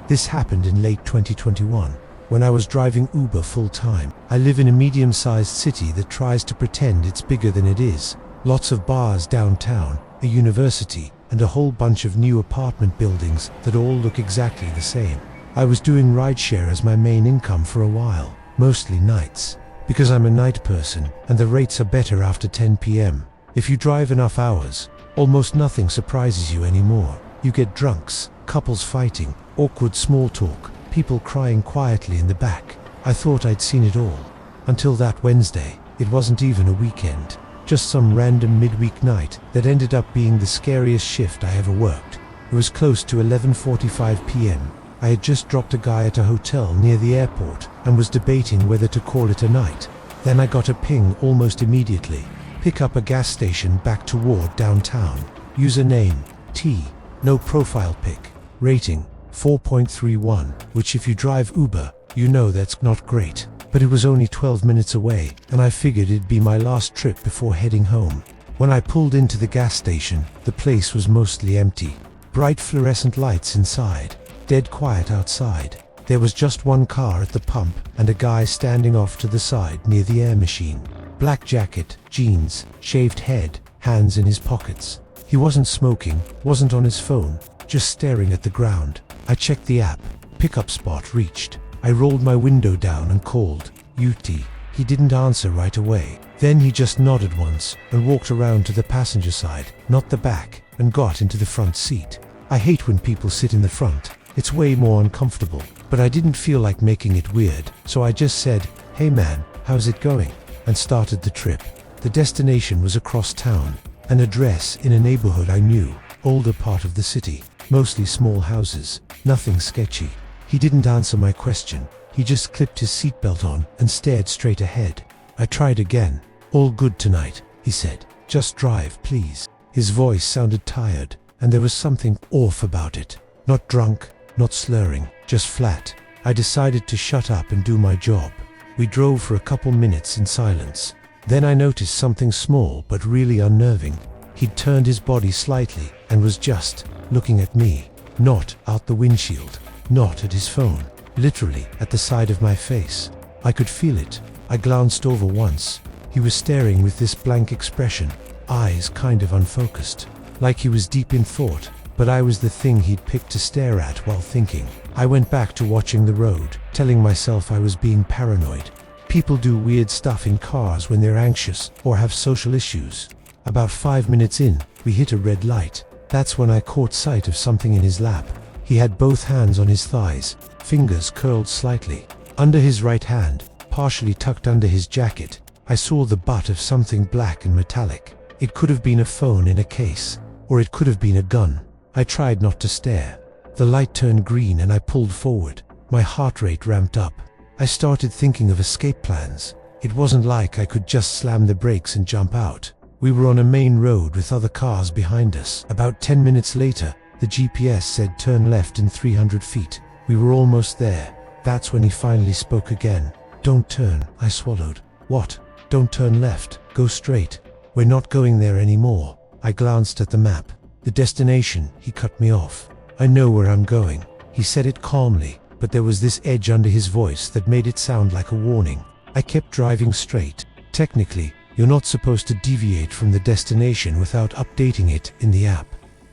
This happened in late 2021, when I was driving Uber full-time. I live in a medium-sized city that tries to pretend it's bigger than it is. Lots of bars downtown, a university, and a whole bunch of new apartment buildings that all look exactly the same. I was doing rideshare as my main income for a while, mostly nights, because I'm a night person and the rates are better after 10 p.m. If you drive enough hours, almost nothing surprises you anymore. You get drunks, couples fighting, awkward small talk, people crying quietly in the back. I thought I'd seen it all. Until that Wednesday. It wasn't even a weekend. Just some random midweek night that ended up being the scariest shift I ever worked. It was close to 11:45 p.m. I had just dropped a guy at a hotel near the airport and was debating whether to call it a night. Then I got a ping almost immediately. Pick up a gas station back toward downtown. Username, T. No profile pic. Rating, 4.31, which if you drive Uber, you know that's not great. But it was only 12 minutes away, and I figured it'd be my last trip before heading home. When I pulled into the gas station, the place was mostly empty. Bright fluorescent lights inside, dead quiet outside. There was just one car at the pump and a guy standing off to the side near the air machine. Black jacket, jeans, shaved head, hands in his pockets. He wasn't smoking, wasn't on his phone, just staring at the ground. I checked the app. Pickup spot reached. I rolled my window down and called, UT. He didn't answer right away. Then he just nodded once and walked around to the passenger side, not the back, and got into the front seat. I hate when people sit in the front. It's way more uncomfortable. But I didn't feel like making it weird, so I just said, "Hey man, how's it going?" and started the trip. The destination was across town, an address in a neighborhood I knew, older part of the city, mostly small houses, nothing sketchy. He didn't answer my question. He just clipped his seatbelt on and stared straight ahead. I tried again. "All good tonight," he said. "Just drive, please." His voice sounded tired, and there was something off about it. Not drunk, not slurring, just flat. I decided to shut up and do my job. We drove for a couple minutes in silence. Then I noticed something small but really unnerving. He'd turned his body slightly and was just looking at me, not out the windshield. Not at his phone, literally at the side of my face. I could feel it. I glanced over once. He was staring with this blank expression, eyes kind of unfocused, like he was deep in thought, but I was the thing he'd picked to stare at while thinking. I went back to watching the road, telling myself I was being paranoid. People do weird stuff in cars when they're anxious or have social issues. About 5 minutes in, we hit a red light. That's when I caught sight of something in his lap. He had both hands on his thighs, fingers curled slightly. Under his right hand, partially tucked under his jacket, I saw the butt of something black and metallic. It could have been a phone in a case, or it could have been a gun. I tried not to stare. The light turned green and I pulled forward. My heart rate ramped up. I started thinking of escape plans. It wasn't like I could just slam the brakes and jump out. We were on a main road with other cars behind us. About 10 minutes later, the GPS said turn left in 300 feet. We were almost there. That's when he finally spoke again. "Don't turn," I swallowed. "What? Don't turn left, go straight." "We're not going there anymore." I glanced at the map. "The destination," he cut me off. "I know where I'm going." He said it calmly, but there was this edge under his voice that made it sound like a warning. I kept driving straight. Technically, you're not supposed to deviate from the destination without updating it in the app.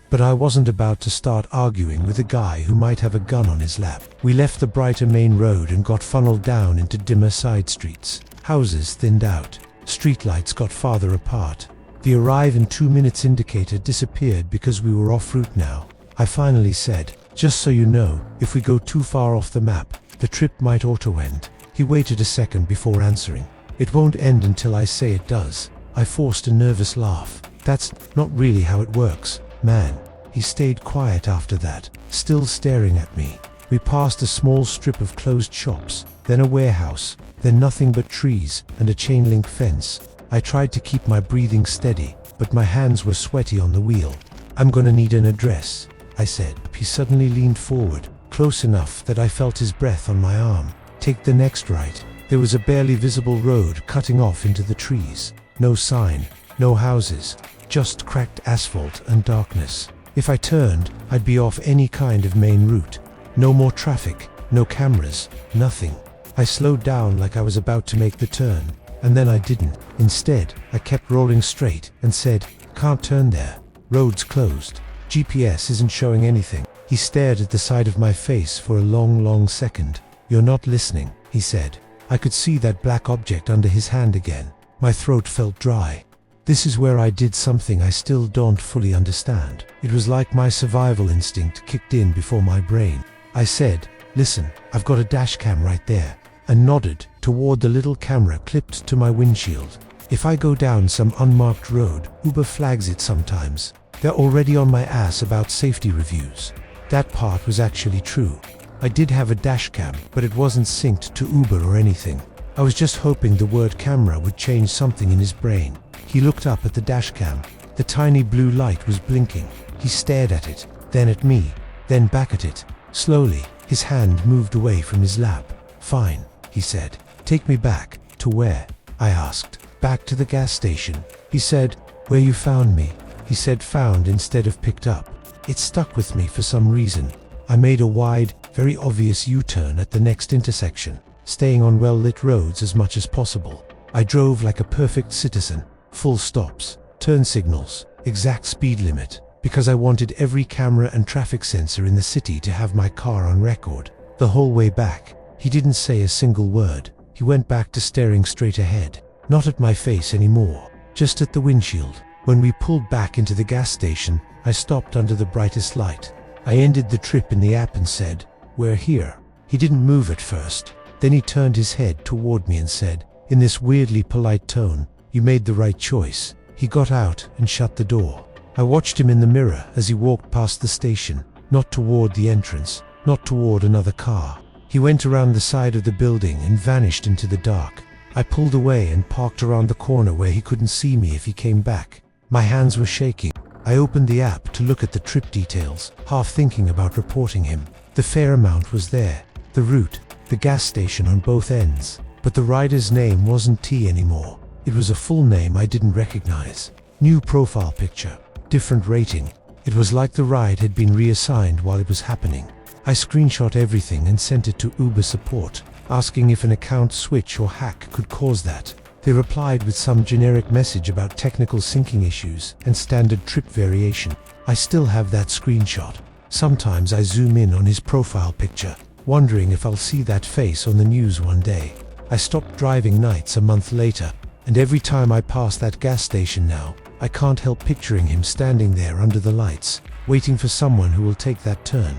But I wasn't about to start arguing with a guy who might have a gun on his lap. We left the brighter main road and got funneled down into dimmer side streets. Houses thinned out. Streetlights got farther apart. The arrive in 2 minutes indicator disappeared because we were off route now. I finally said, "Just so you know, if we go too far off the map, the trip might auto-end." He waited a second before answering. "It won't end until I say it does." I forced a nervous laugh. "That's not really how it works, man." He stayed quiet after that, still staring at me. We passed a small strip of closed shops, then a warehouse, then nothing but trees and a chain-link fence. I tried to keep my breathing steady, but my hands were sweaty on the wheel. "I'm gonna need an address," I said. He suddenly leaned forward, close enough that I felt his breath on my arm. "Take the next right." There was a barely visible road cutting off into the trees. No sign, no houses, just cracked asphalt and darkness. If I turned, I'd be off any kind of main route. No more traffic, no cameras, nothing. I slowed down like I was about to make the turn, and then I didn't. Instead, I kept rolling straight and said, "Can't turn there. Road's closed. GPS isn't showing anything." He stared at the side of my face for a long second. "You're not listening," he said. I could see that black object under his hand again. My throat felt dry. This is where I did something I still don't fully understand. It was like my survival instinct kicked in before my brain. I said, "Listen, I've got a dash cam right there," and nodded toward the little camera clipped to my windshield. If I go down some unmarked road, Uber flags it sometimes. They're already on my ass about safety reviews. That part was actually true. I did have a dash cam, but it wasn't synced to Uber or anything. I was just hoping the word camera would change something in his brain. He looked up at the dash cam. The tiny blue light was blinking. He stared at it, then at me, then back at it. Slowly, his hand moved away from his lap. "Fine," he said. "Take me back." "To where?" I asked. "Back to the gas station." He said, "Where you found me." He said found instead of picked up. It stuck with me for some reason. I made a wide, very obvious U-turn at the next intersection, staying on well-lit roads as much as possible. I drove like a perfect citizen. Full stops, turn signals, exact speed limit, because I wanted every camera and traffic sensor in the city to have my car on record. The whole way back, he didn't say a single word. He went back to staring straight ahead, not at my face anymore, just at the windshield. When we pulled back into the gas station, I stopped under the brightest light. I ended the trip in the app and said, "We're here." He didn't move at first. Then he turned his head toward me and said, in this weirdly polite tone, "You made the right choice." He got out and shut the door. I watched him in the mirror as he walked past the station, not toward the entrance, not toward another car. He went around the side of the building and vanished into the dark. I pulled away and parked around the corner where he couldn't see me if he came back. My hands were shaking. I opened the app to look at the trip details, half thinking about reporting him. The fare amount was there, the route, the gas station on both ends, but the rider's name wasn't T anymore. It was a full name I didn't recognize. New profile picture, different rating. It was like the ride had been reassigned while it was happening. I screenshot everything and sent it to Uber support, asking if an account switch or hack could cause that. They replied with some generic message about technical syncing issues and standard trip variation. I still have that screenshot. Sometimes I zoom in on his profile picture, wondering if I'll see that face on the news one day. I stopped driving nights a month later, and every time I pass that gas station now, I can't help picturing him standing there under the lights, waiting for someone who will take that turn.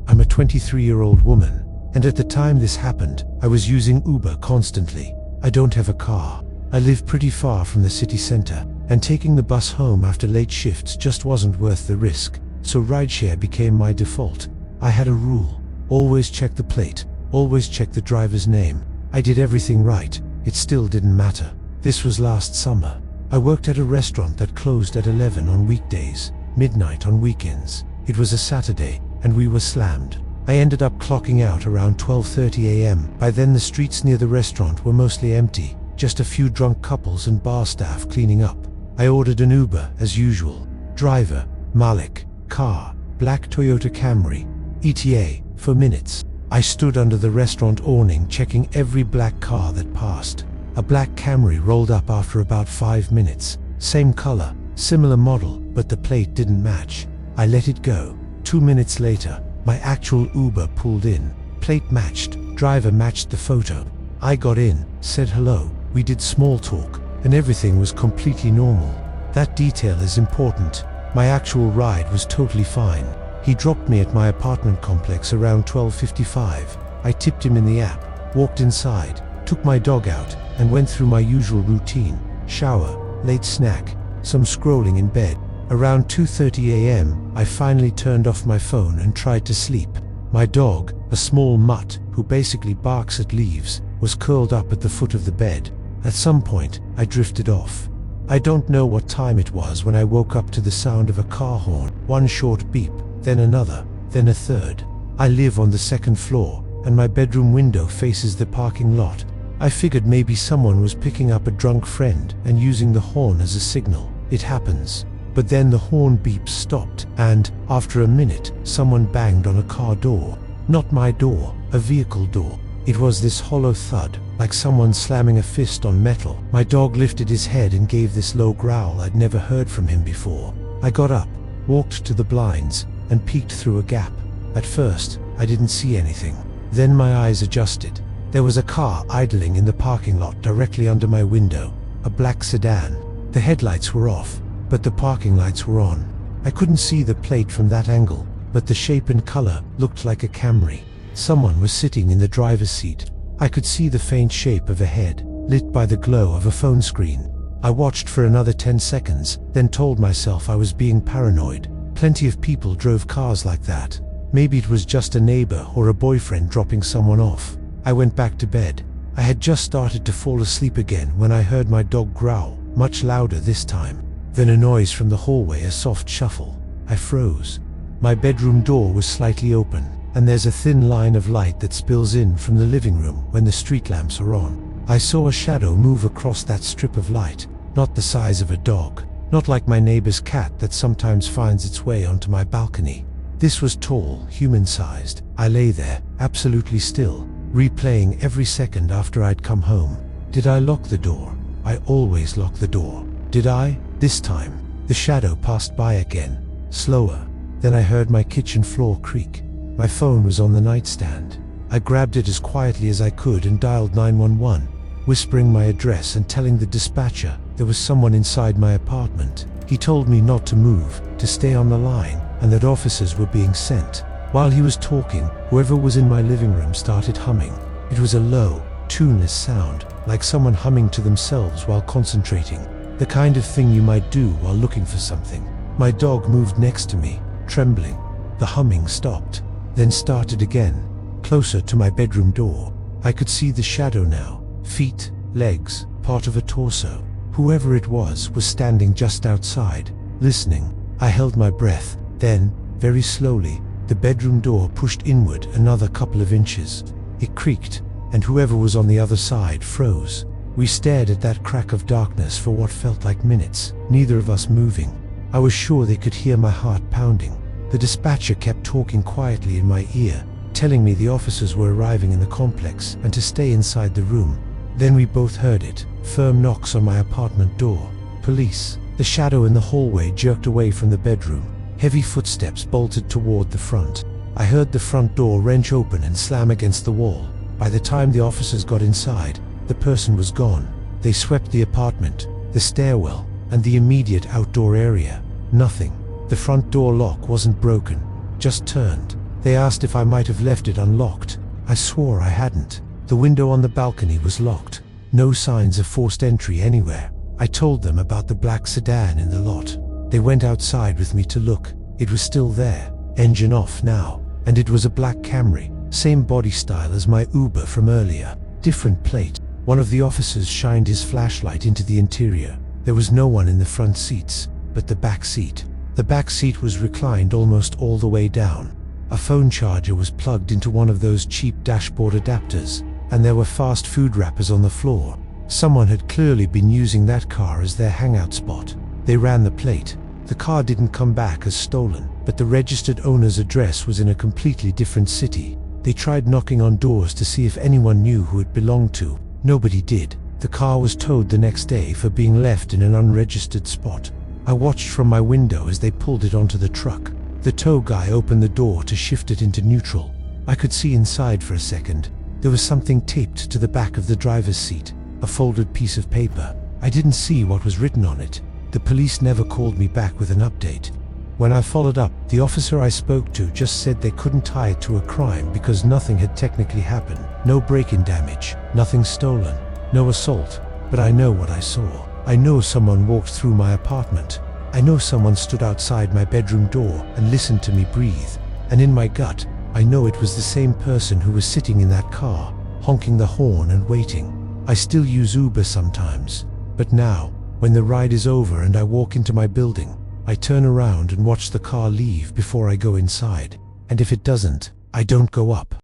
I'm a 23-year-old woman, and at the time this happened, I was using Uber constantly. I don't have a car. I live pretty far from the city center, and taking the bus home after late shifts just wasn't worth the risk, so rideshare became my default. I had a rule: always check the plate, always check the driver's name. I did everything right. It still didn't matter. This was last summer. I worked at a restaurant that closed at 11 on weekdays, midnight on weekends. It was a Saturday, and we were slammed. I ended up clocking out around 12:30 a.m. By then the streets near the restaurant were mostly empty, just a few drunk couples and bar staff cleaning up. I ordered an Uber as usual. Driver, Malik. Car, black Toyota Camry. ETA, for minutes. I stood under the restaurant awning checking every black car that passed. A black Camry rolled up after about 5 minutes. Same color, similar model, but the plate didn't match. I let it go. 2 minutes later, my actual Uber pulled in. Plate matched, driver matched the photo. I got in, said hello, we did small talk, and everything was completely normal. That detail is important. My actual ride was totally fine. He dropped me at my apartment complex around 12:55. I tipped him in the app, walked inside, took my dog out, and went through my usual routine: shower, late snack, some scrolling in bed. Around 2:30 a.m., I finally turned off my phone and tried to sleep. My dog, a small mutt who basically barks at leaves, was curled up at the foot of the bed. At some point, I drifted off. I don't know what time it was when I woke up to the sound of a car horn, one short beep, then another, then a third. I live on the second floor, and my bedroom window faces the parking lot. I figured maybe someone was picking up a drunk friend and using the horn as a signal. It happens. But then the horn beeps stopped, and, after a minute, someone banged on a car door. Not my door, a vehicle door. It was this hollow thud, like someone slamming a fist on metal. My dog lifted his head and gave this low growl I'd never heard from him before. I got up, walked to the blinds, and peeked through a gap. At first, I didn't see anything. Then my eyes adjusted. There was a car idling in the parking lot directly under my window, a black sedan. The headlights were off, but the parking lights were on. I couldn't see the plate from that angle, but the shape and color looked like a Camry. Someone was sitting in the driver's seat. I could see the faint shape of a head, lit by the glow of a phone screen. I watched for another 10 seconds, then told myself I was being paranoid. Plenty of people drove cars like that. Maybe it was just a neighbor or a boyfriend dropping someone off. I went back to bed. I had just started to fall asleep again when I heard my dog growl, much louder this time. Then a noise from the hallway, a soft shuffle. I froze. My bedroom door was slightly open, and there's a thin line of light that spills in from the living room when the street lamps are on. I saw a shadow move across that strip of light, not the size of a dog, not like my neighbor's cat that sometimes finds its way onto my balcony. This was tall, human-sized. I lay there, absolutely still, replaying every second after I'd come home. Did I lock the door? I always lock the door. Did I? This time, the shadow passed by again, slower. Then I heard my kitchen floor creak. My phone was on the nightstand. I grabbed it as quietly as I could and dialed 911, whispering my address and telling the dispatcher there was someone inside my apartment. He told me not to move, to stay on the line, and that officers were being sent. While he was talking, whoever was in my living room started humming. It was a low, tuneless sound, like someone humming to themselves while concentrating. The kind of thing you might do while looking for something. My dog moved next to me, trembling. The humming stopped, then started again, closer to my bedroom door. I could see the shadow now. Feet, legs, part of a torso. Whoever it was standing just outside, listening. I held my breath. Then, very slowly, the bedroom door pushed inward another couple of inches. It creaked, and whoever was on the other side froze. We stared at that crack of darkness for what felt like minutes, neither of us moving. I was sure they could hear my heart pounding. The dispatcher kept talking quietly in my ear, telling me the officers were arriving in the complex and to stay inside the room. Then we both heard it, firm knocks on my apartment door. Police. The shadow in the hallway jerked away from the bedroom. Heavy footsteps bolted toward the front. I heard the front door wrench open and slam against the wall. By the time the officers got inside, the person was gone. They swept the apartment, the stairwell, and the immediate outdoor area. Nothing. The front door lock wasn't broken, just turned. They asked if I might have left it unlocked. I swore I hadn't. The window on the balcony was locked. No signs of forced entry anywhere. I told them about the black sedan in the lot. They went outside with me to look. It was still there, engine off now, and it was a black Camry, same body style as my Uber from earlier, different plate. One of the officers shined his flashlight into the interior. There was no one in the front seats, but the back seat. The back seat was reclined almost all the way down. A phone charger was plugged into one of those cheap dashboard adapters, and there were fast food wrappers on the floor. Someone had clearly been using that car as their hangout spot. They ran the plate. The car didn't come back as stolen, but the registered owner's address was in a completely different city. They tried knocking on doors to see if anyone knew who it belonged to. Nobody did. The car was towed the next day for being left in an unregistered spot. I watched from my window as they pulled it onto the truck. The tow guy opened the door to shift it into neutral. I could see inside for a second. There was something taped to the back of the driver's seat, a folded piece of paper. I didn't see what was written on it. The police never called me back with an update. When I followed up, the officer I spoke to just said they couldn't tie it to a crime because nothing had technically happened. No break-in damage, nothing stolen, no assault. But I know what I saw. I know someone walked through my apartment. I know someone stood outside my bedroom door and listened to me breathe. And in my gut, I know it was the same person who was sitting in that car, honking the horn and waiting. I still use Uber sometimes, but now, when the ride is over and I walk into my building, I turn around and watch the car leave before I go inside. And if it doesn't, I don't go up.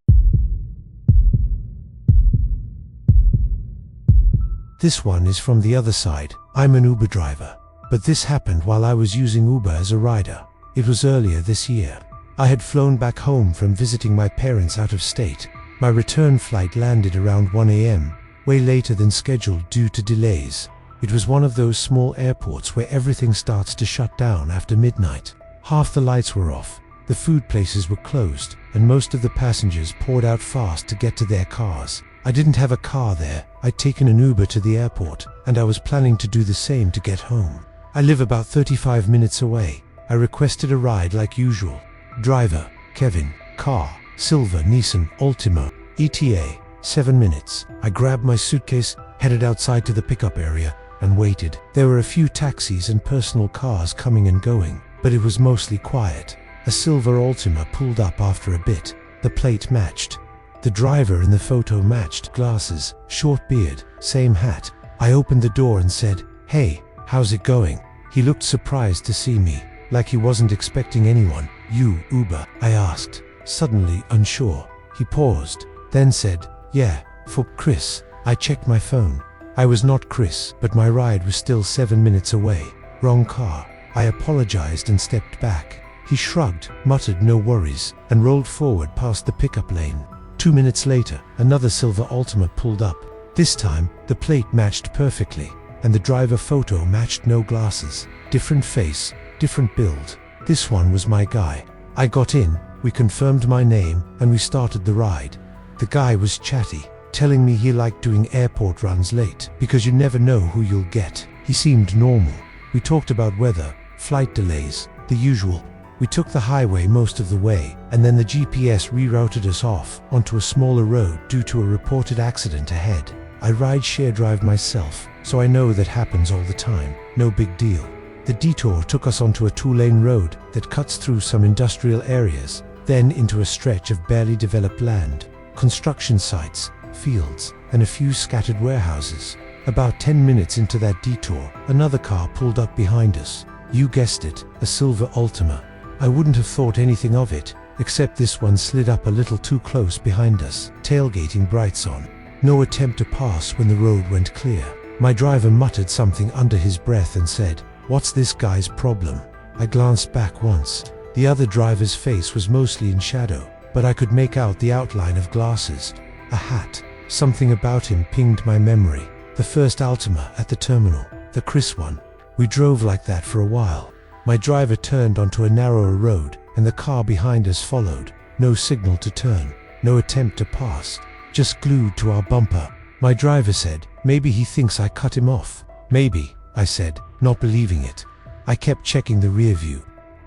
This one is from the other side. I'm an Uber driver. But this happened while I was using Uber as a rider. It was earlier this year. I had flown back home from visiting my parents out of state. My return flight landed around 1 a.m., way later than scheduled due to delays. It was one of those small airports where everything starts to shut down after midnight. Half the lights were off, the food places were closed, and most of the passengers poured out fast to get to their cars. I didn't have a car there. I'd taken an Uber to the airport, and I was planning to do the same to get home. I live about 35 minutes away. I requested a ride like usual. Driver, Kevin. Car, silver Nissan Altima. ETA, 7 minutes. I grabbed my suitcase, headed outside to the pickup area, and waited. There were a few taxis and personal cars coming and going, but it was mostly quiet. A silver Altima pulled up after a bit. The plate matched. The driver in the photo matched. Glasses, short beard, same hat. I opened the door and said, "Hey, how's it going?" He looked surprised to see me, like he wasn't expecting anyone. "You, Uber?" I asked, suddenly unsure. He paused, then said, "Yeah, for Chris." I checked my phone. I was not Chris, but my ride was still 7 minutes away. Wrong car. I apologized and stepped back. He shrugged, muttered no worries, and rolled forward past the pickup lane. 2 minutes later, another silver Altima pulled up. This time, the plate matched perfectly, and the driver photo matched. No glasses. Different face, different build. This one was my guy. I got in, we confirmed my name, and we started the ride. The guy was chatty, telling me he liked doing airport runs late, because you never know who you'll get. He seemed normal. We talked about weather, flight delays, the usual. We took the highway most of the way, and then the GPS rerouted us off onto a smaller road due to a reported accident ahead. I ride-share drive myself, so I know that happens all the time. No big deal. The detour took us onto a 2-lane road that cuts through some industrial areas, then into a stretch of barely developed land, construction sites, fields, and a few scattered warehouses. About 10 minutes into that detour, another car pulled up behind us. You guessed it, a silver Altima. I wouldn't have thought anything of it, except this one slid up a little too close behind us, tailgating brights on. No attempt to pass when the road went clear. My driver muttered something under his breath and said, "What's this guy's problem?" I glanced back once. The other driver's face was mostly in shadow, but I could make out the outline of glasses. A hat. Something about him pinged my memory. The first Altima at the terminal. The Chris one. We drove like that for a while. My driver turned onto a narrower road, and the car behind us followed. No signal to turn. No attempt to pass. Just glued to our bumper. My driver said, "Maybe he thinks I cut him off." "Maybe," I said, not believing it. I kept checking the rear view.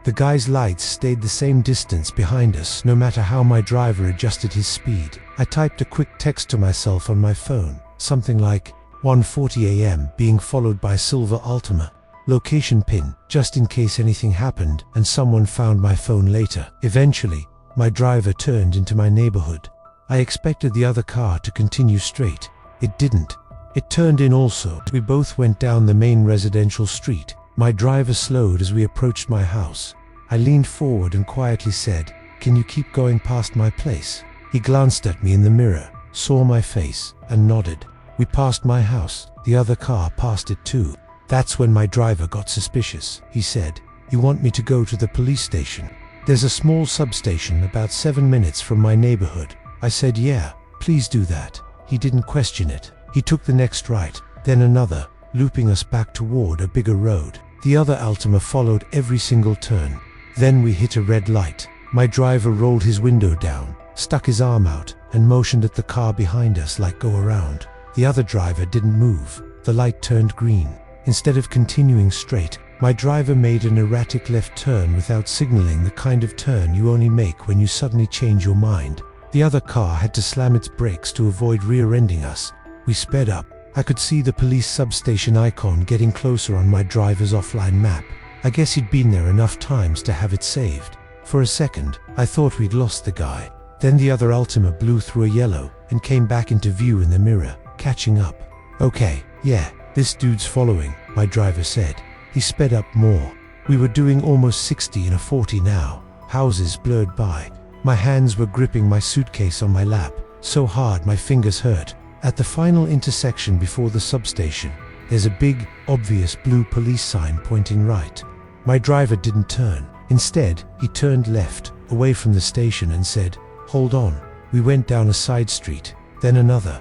The guy's lights stayed the same distance behind us, no matter how my driver adjusted his speed. I typed a quick text to myself on my phone, something like 1:40 a.m. being followed by silver Altima. Location pin, just in case anything happened and someone found my phone later. Eventually, my driver turned into my neighborhood. I expected the other car to continue straight. It didn't. It turned in also. We both went down the main residential street. My driver slowed as we approached my house. I leaned forward and quietly said, "Can you keep going past my place?" He glanced at me in the mirror, saw my face, and nodded. We passed my house. The other car passed it too. That's when my driver got suspicious. He said, "You want me to go to the police station? There's a small substation about 7 minutes from my neighborhood." I said, "Yeah, please do that." He didn't question it. He took the next right, then another, looping us back toward a bigger road. The other Altima followed every single turn. Then we hit a red light. My driver rolled his window down, stuck his arm out, and motioned at the car behind us like go around. The other driver didn't move. The light turned green. Instead of continuing straight, my driver made an erratic left turn without signaling, the kind of turn you only make when you suddenly change your mind. The other car had to slam its brakes to avoid rear-ending us. We sped up. I could see the police substation icon getting closer on my driver's offline map. I guess he'd been there enough times to have it saved. For a second, I thought we'd lost the guy. Then the other Altima blew through a yellow and came back into view in the mirror, catching up. "Okay, yeah, this dude's following," my driver said. He sped up more. We were doing almost 60 in a 40 now. Houses blurred by. My hands were gripping my suitcase on my lap, so hard my fingers hurt. At the final intersection before the substation, There's a big, obvious blue police sign pointing right. My driver didn't turn. Instead, he turned left, away from the station and said, "Hold on." We went down a side street, then another,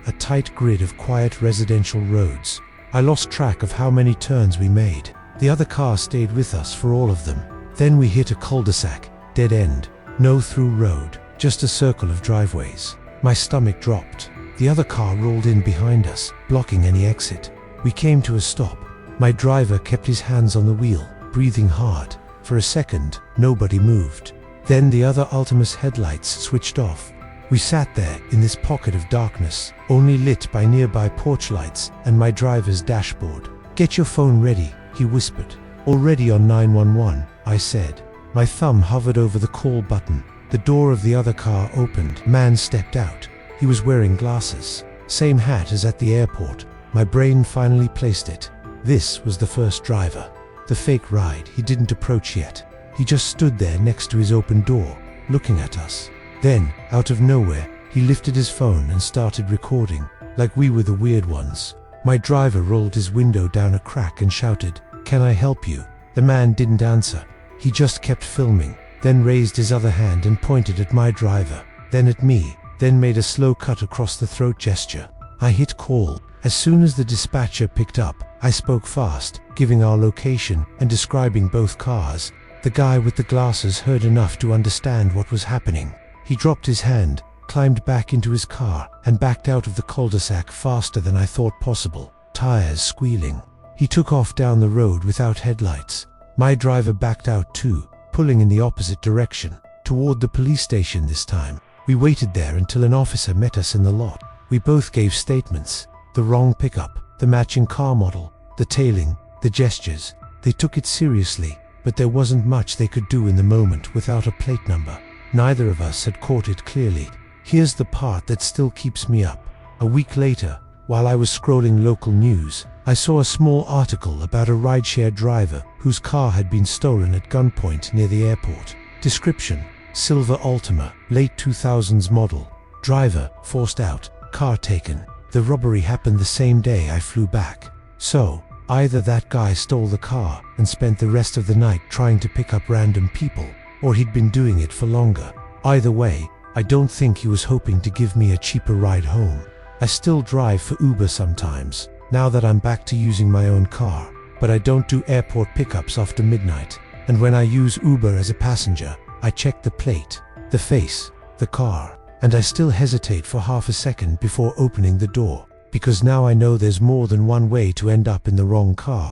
a tight grid of quiet residential roads. I lost track of how many turns we made. The other car stayed with us for all of them. Then we hit a cul-de-sac, dead end, no through road, just a circle of driveways. My stomach dropped. The other car rolled in behind us, blocking any exit. We came to a stop. My driver kept his hands on the wheel, breathing hard. For a second, nobody moved. Then the other Ultimus headlights switched off. We sat there in this pocket of darkness, only lit by nearby porch lights and my driver's dashboard. "Get your phone ready," he whispered. "Already on 911, I said. My thumb hovered over the call button. The door of the other car opened. Man stepped out. He was wearing glasses. Same hat as at the airport. My brain finally placed it. This was the first driver. The fake ride. He didn't approach yet. He just stood there next to his open door, looking at us. Then, out of nowhere, he lifted his phone and started recording, like we were the weird ones. My driver rolled his window down a crack and shouted, "Can I help you?" The man didn't answer. He just kept filming, then raised his other hand and pointed at my driver, then at me, then made a slow cut across the throat gesture. I hit call. As soon as the dispatcher picked up, I spoke fast, giving our location and describing both cars. The guy with the glasses heard enough to understand what was happening. He dropped his hand, climbed back into his car, and backed out of the cul-de-sac faster than I thought possible, tires squealing. He took off down the road without headlights. My driver backed out too, pulling in the opposite direction, toward the police station this time. We waited there until an officer met us in the lot. We both gave statements. The wrong pickup, the matching car model, the tailing, the gestures. They took it seriously, but there wasn't much they could do in the moment without a plate number. Neither of us had caught it clearly. Here's the part that still keeps me up. A week later, while I was scrolling local news, I saw a small article about a rideshare driver whose car had been stolen at gunpoint near the airport. Description: silver Altima, late 2000s model. Driver forced out, car taken. The robbery happened the same day I flew back. So, either that guy stole the car and spent the rest of the night trying to pick up random people, or he'd been doing it for longer. Either way, I don't think he was hoping to give me a cheaper ride home. I still drive for Uber sometimes, now that I'm back to using my own car, but I don't do airport pickups after midnight. And when I use Uber as a passenger, I check the plate, the face, the car, and I still hesitate for half a second before opening the door, because now I know there's more than one way to end up in the wrong car.